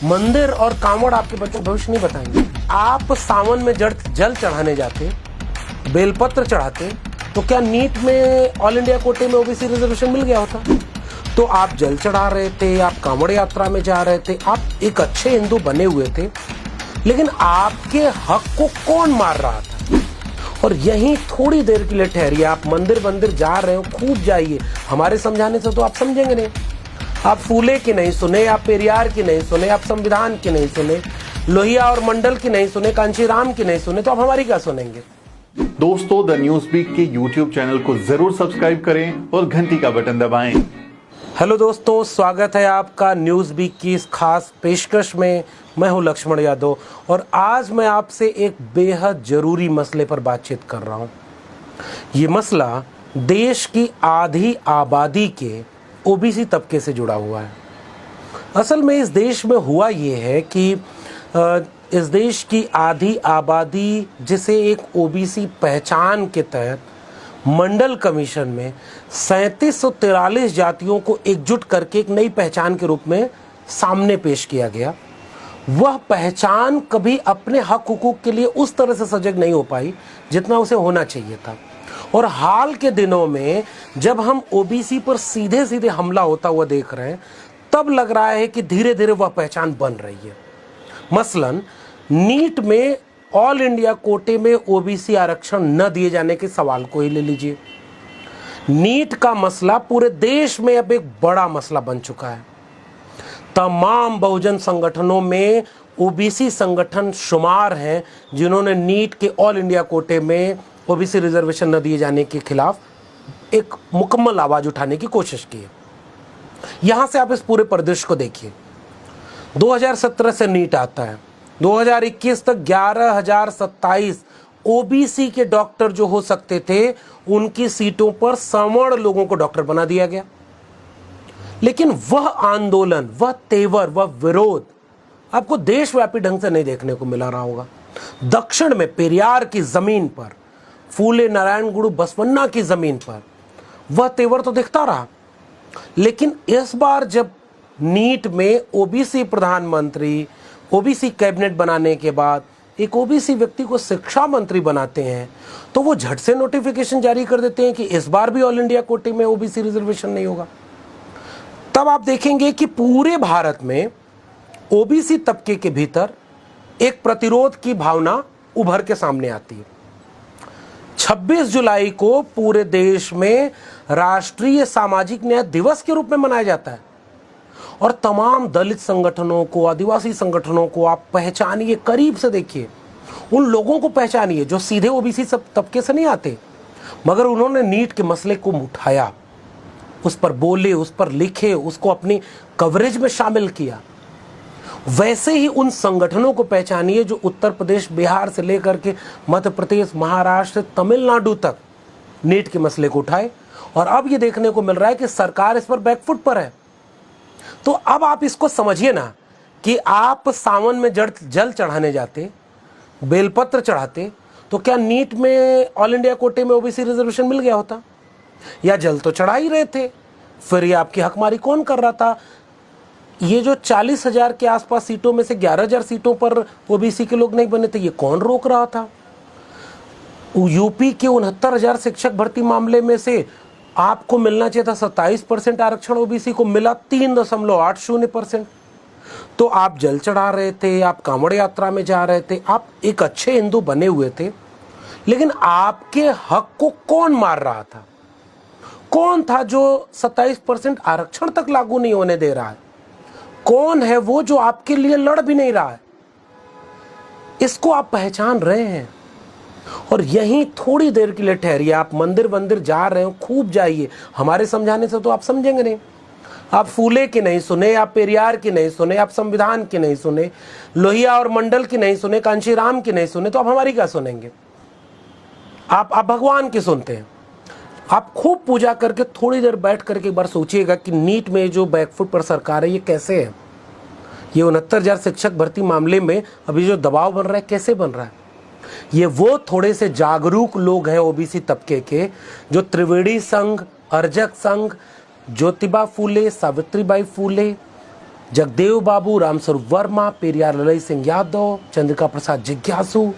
मंदिर और कांवड़ आपके बच्चों को भविष्य नहीं बताएंगे। आप सावन में जल चढ़ाने जाते, बेलपत्र चढ़ाते, तो क्या नीट में ऑल इंडिया कोटे में ओबीसी रिजर्वेशन मिल गया होता? तो आप जल चढ़ा रहे थे, आप कांवड़ यात्रा में जा रहे थे, आप एक अच्छे हिंदू बने हुए थे, लेकिन आपके हक को कौन मार रहा था? और यहीं थोड़ी देर के लिए ठहरिए। आप मंदिर जा रहे हो, खूब जाइए, हमारे समझाने से तो आप समझेंगे नहीं। आप फूले की नहीं सुने, आप पेरियार की नहीं सुने, आप संविधान की नहीं सुने, लोहिया और मंडल की नहीं सुने, कांशीराम की नहीं सुने, तो आप हमारी क्या सुनेंगे? दोस्तों, द न्यूज वीक के यूट्यूब चैनल को जरूर सब्सक्राइब करें और घंटी का बटन दबाएं। हेलो दोस्तों, स्वागत है आपका न्यूज वीक की इस खास पेशकश में। मैं हूं लक्ष्मण यादव और आज मैं आपसे एक बेहद जरूरी मसले पर बातचीत कर रहा हूं। ये मसला देश की आधी आबादी के ओबीसी तबके से जुड़ा हुआ है। असल में इस देश में हुआ ये है कि इस देश की आधी आबादी, जिसे एक ओबीसी पहचान के तहत मंडल कमीशन में 3743 जातियों को एकजुट करके एक नई पहचान के रूप में सामने पेश किया गया, वह पहचान कभी अपने हक हुकूक के लिए उस तरह से सजग नहीं हो पाई जितना उसे होना चाहिए था। और हाल के दिनों में जब हम ओबीसी पर सीधे सीधे हमला होता हुआ देख रहे हैं, तब लग रहा है कि धीरे धीरे वह पहचान बन रही है। मसलन नीट में ऑल इंडिया कोटे में ओबीसी आरक्षण न दिए जाने के सवाल को ही ले लीजिए। नीट का मसला पूरे देश में अब एक बड़ा मसला बन चुका है। तमाम बहुजन संगठनों में ओबीसी संगठन शुमार हैं जिन्होंने नीट के ऑल इंडिया कोटे में ओबीसी रिजर्वेशन न दिए जाने के खिलाफ एक मुकम्मल आवाज उठाने की कोशिश की है। यहां से आप इस पूरे परिदृश्य को देखिए। 2017 से नीट आता है, 2021 तक 11,027 ओबीसी के डॉक्टर जो हो सकते थे, उनकी सीटों पर सवर्ण लोगों को डॉक्टर बना दिया गया। लेकिन वह आंदोलन, वह तेवर, वह विरोध आपको देशव्यापी ढंग से नहीं देखने को मिला रहा होगा। दक्षिण में पेरियार की जमीन पर, फूले नारायण गुरु बसवन्ना की जमीन पर वह तेवर तो दिखता रहा। लेकिन इस बार जब नीट में ओबीसी प्रधानमंत्री, ओबीसी कैबिनेट बनाने के बाद एक ओबीसी व्यक्ति को शिक्षा मंत्री बनाते हैं, तो वो झट से नोटिफिकेशन जारी कर देते हैं कि इस बार भी ऑल इंडिया कोटे में ओबीसी रिजर्वेशन नहीं होगा। तब आप देखेंगे कि पूरे भारत में ओबीसी तबके के भीतर एक प्रतिरोध की भावना उभर के सामने आती है। 26 जुलाई को पूरे देश में राष्ट्रीय सामाजिक न्याय दिवस के रूप में मनाया जाता है और तमाम दलित संगठनों को, आदिवासी संगठनों को आप पहचानिए, करीब से देखिए, उन लोगों को पहचानिए जो सीधे ओबीसी सब तबके से नहीं आते, मगर उन्होंने नीट के मसले को उठाया, उस पर बोले, उस पर लिखे, उसको अपनी कवरेज में शामिल किया। वैसे ही उन संगठनों को पहचानिए जो उत्तर प्रदेश, बिहार से लेकर के मध्य प्रदेश, महाराष्ट्र, तमिलनाडु तक नीट के मसले को उठाए। और अब ये देखने को मिल रहा है कि सरकार इस पर बैकफुट पर है। तो अब आप इसको समझिए ना कि आप सावन में जल चढ़ाने जाते, बेलपत्र चढ़ाते, तो क्या नीट में ऑल इंडिया कोटे में ओबीसी रिजर्वेशन मिल गया होता? या जल तो चढ़ा ही रहे थे, फिर ये आपकी हकमारी कौन कर रहा था? ये जो 40,000 के आसपास सीटों में से 11,000 सीटों पर ओबीसी के लोग नहीं बने थे, ये कौन रोक रहा था? यूपी के 69,000 शिक्षक भर्ती मामले में से आपको मिलना चाहिए था 27% आरक्षण, ओबीसी को मिला 3.80%। तो आप जल चढ़ा रहे थे, आप कांवड़ यात्रा में जा रहे थे, आप एक अच्छे हिंदू बने हुए थे, लेकिन आपके हक को कौन मार रहा था? कौन था जो 27% आरक्षण तक लागू नहीं होने दे रहा है? कौन है वो जो आपके लिए लड़ भी नहीं रहा है? इसको आप पहचान रहे हैं। और यहीं थोड़ी देर के लिए ठहरिए। आप मंदिर जा रहे हो, खूब जाइए, हमारे समझाने से तो आप समझेंगे नहीं। आप फूले की नहीं सुने, आप पेरियार की नहीं सुने, आप संविधान की नहीं सुने, लोहिया और मंडल की नहीं सुने, कांशीराम की नहीं सुने, तो आप हमारी क्या सुनेंगे? आप भगवान की सुनते हैं। आप खूब पूजा करके थोड़ी देर बैठ करके एक बार सोचिएगा कि नीट में जो बैकफुट पर सरकार है, ये कैसे है? ये 69,000 शिक्षक भर्ती मामले में अभी जो दबाव बन रहा है, कैसे बन रहा है? ये वो थोड़े से जागरूक लोग हैं ओबीसी तबके के, जो त्रिवेणी संघ, अर्जक संघ, ज्योतिबा फूले, सावित्रीबाई फूले जगदेव बाबू, रामस्वरूप वर्मा, पेरियार ललई सिंह यादव, चंद्रिका प्रसाद जिज्ञासु,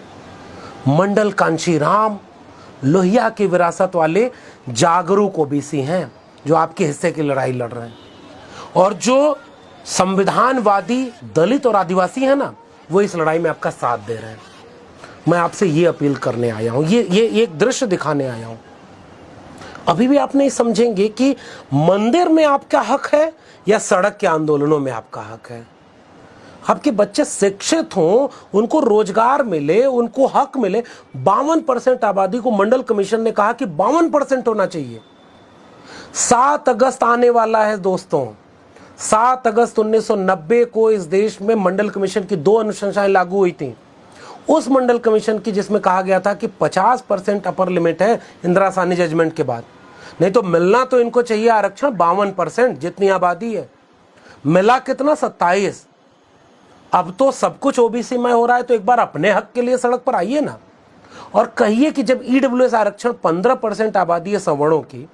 मंडल कांशीराम, लोहिया की विरासत वाले जागरूक ओबीसी हैं जो आपके हिस्से की लड़ाई लड़ रहे हैं। और जो संविधानवादी दलित और आदिवासी हैं ना, वो इस लड़ाई में आपका साथ दे रहे हैं। मैं आपसे ये अपील करने आया हूं, ये एक दृश्य दिखाने आया हूं। अभी भी आप नहीं समझेंगे कि मंदिर में आपका हक है या सड़क के आंदोलनों में आपका हक है। आपके बच्चे शिक्षित हों, उनको रोजगार मिले, उनको हक मिले। 52% आबादी को मंडल कमीशन ने कहा कि 52% होना चाहिए। 7 अगस्त आने वाला है दोस्तों। 7 अगस्त 1990 को इस देश में मंडल कमीशन की 2 अनुशंसाएं लागू हुई थी। उस मंडल कमीशन की जिसमें कहा गया था कि 50% अपर लिमिट है इंदिरा साहनी जजमेंट के बाद, नहीं तो मिलना तो इनको चाहिए आरक्षण 52% जितनी आबादी है। मिला कितना? 27। अब तो सब कुछ ओबीसी में हो रहा है, तो एक बार अपने हक के लिए सड़क पर आइए ना और कहिए कि जब ईडब्ल्यूएस आरक्षण 15% आबादी है सवर्णों की,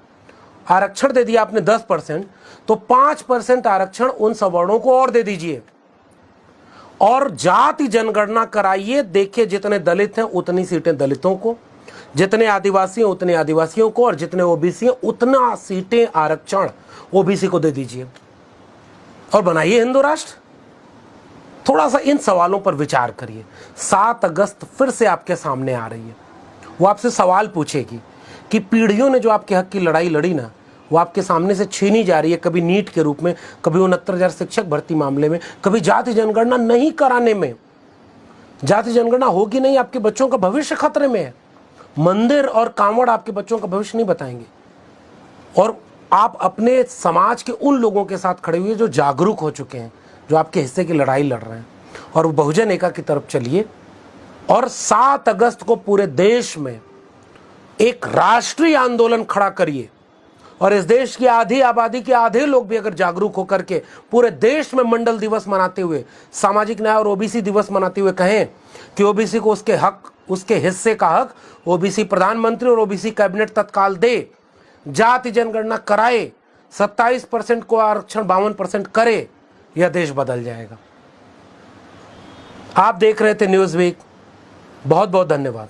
आरक्षण दे दिया आपने 10%, तो 5% आरक्षण उन सवर्णों को और दे दीजिए और जाति जनगणना कराइए। देखिए जितने दलित हैं उतनी सीटें दलितों को, जितने आदिवासी हैं उतने आदिवासियों को, और जितने ओबीसी हैं उतना सीटें आरक्षण ओबीसी को दे दीजिए और बनाइए हिंदू राष्ट्र। थोड़ा सा इन सवालों पर विचार करिए। 7 अगस्त फिर से आपके सामने आ रही है। वो आपसे सवाल पूछेगी कि पीढ़ियों ने जो आपके हक की लड़ाई लड़ी ना, वो आपके सामने से छीनी जा रही है। कभी नीट के रूप में, कभी 69,000 शिक्षक भर्ती मामले में, कभी जाति जनगणना नहीं कराने में। जाति जनगणना होगी नहीं, आपके बच्चों का भविष्य खतरे में है। मंदिर और कांवड़ आपके बच्चों का भविष्य नहीं बताएंगे। और आप अपने समाज के उन लोगों के साथ खड़े हुए जो जागरूक हो चुके हैं, जो आपके हिस्से की लड़ाई लड़ रहे हैं, और वो बहुजन एकता की तरफ चलिए। और 7 अगस्त को पूरे देश में एक राष्ट्रीय आंदोलन खड़ा करिए। और इस देश की आधी आबादी के आधे लोग भी अगर जागरूक होकर के पूरे देश में मंडल दिवस मनाते हुए, सामाजिक न्याय और ओबीसी दिवस मनाते हुए कहें कि ओबीसी को उसके हक, उसके हिस्से का हक ओबीसी प्रधानमंत्री और ओबीसी कैबिनेट तत्काल दे, जाति जनगणना कराए, 27% को आरक्षण 52% करे, यह देश बदल जाएगा। आप देख रहे थे न्यूज़ वीक। बहुत बहुत धन्यवाद।